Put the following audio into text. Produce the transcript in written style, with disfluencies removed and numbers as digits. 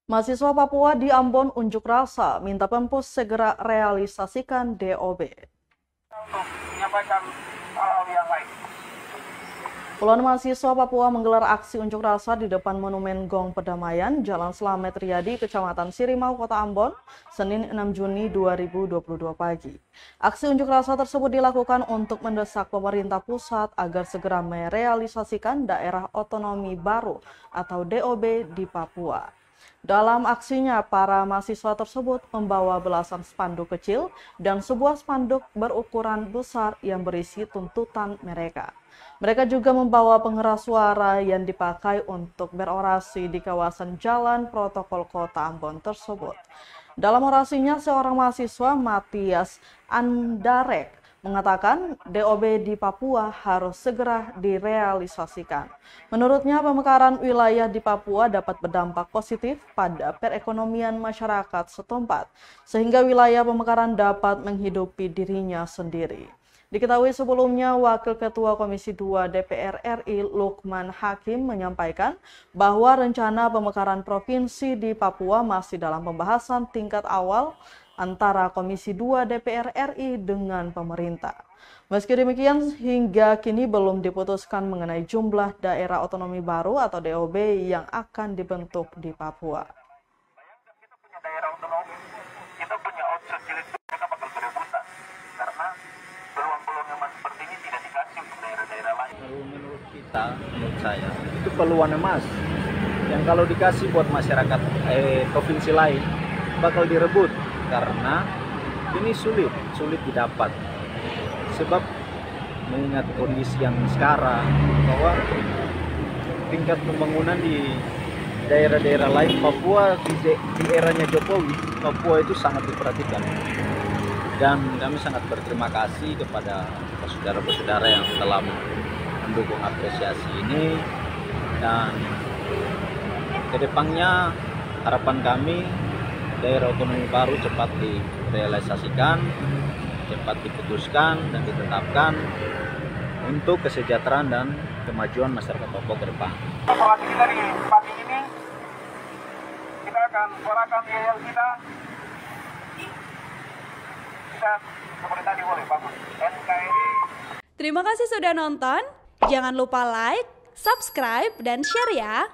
Mahasiswa Papua di Ambon unjuk rasa minta Pemkot segera realisasikan DOB. Untuk menyampaikan hal-hal yang lain. Puluhan mahasiswa Papua menggelar aksi unjuk rasa di depan Monumen Gong Perdamaian, Jalan Slamet Riyadi, Kecamatan Sirimau, Kota Ambon, Senin 6 Juni 2022 pagi. Aksi unjuk rasa tersebut dilakukan untuk mendesak pemerintah pusat agar segera merealisasikan daerah otonomi baru atau DOB di Papua. Dalam aksinya, para mahasiswa tersebut membawa belasan spanduk kecil dan sebuah spanduk berukuran besar yang berisi tuntutan mereka. Mereka juga membawa pengeras suara yang dipakai untuk berorasi di kawasan Jalan Protokol Kota Ambon tersebut. Dalam orasinya, seorang mahasiswa, Matias Andarek, mengatakan DOB di Papua harus segera direalisasikan. Menurutnya, pemekaran wilayah di Papua dapat berdampak positif pada perekonomian masyarakat setempat, sehingga wilayah pemekaran dapat menghidupi dirinya sendiri. Diketahui sebelumnya, Wakil Ketua Komisi 2 DPR RI Lukman Hakim menyampaikan bahwa rencana pemekaran provinsi di Papua masih dalam pembahasan tingkat awal antara Komisi 2 DPR RI dengan pemerintah. Meski demikian, hingga kini belum diputuskan mengenai jumlah daerah otonomi baru atau DOB yang akan dibentuk di Papua. Kita punya daerah otonomi, kita punya outsourcing, kita bakal berebutan karena peluang-peluang yang masih seperti ini tidak dikasih untuk daerah-daerah lain. Menurut saya, itu peluang emas yang kalau dikasih buat masyarakat provinsi lain bakal direbut. Karena ini sulit didapat, sebab mengingat kondisi yang sekarang bahwa tingkat pembangunan di daerah-daerah lain Papua di eranya Jokowi, Papua itu sangat diperhatikan, dan kami sangat berterima kasih kepada saudara-saudara yang telah mendukung apresiasi ini, dan kedepannya harapan kami daerah otonomi baru cepat direalisasikan, cepat diputuskan dan ditetapkan untuk kesejahteraan dan kemajuan masyarakat Papua ke depan. Informasi kita di pagi ini, kita akan suarakan yel kita seperti tadi boleh, bagus. NKRI. Terima kasih sudah nonton, jangan lupa like, subscribe, dan share ya!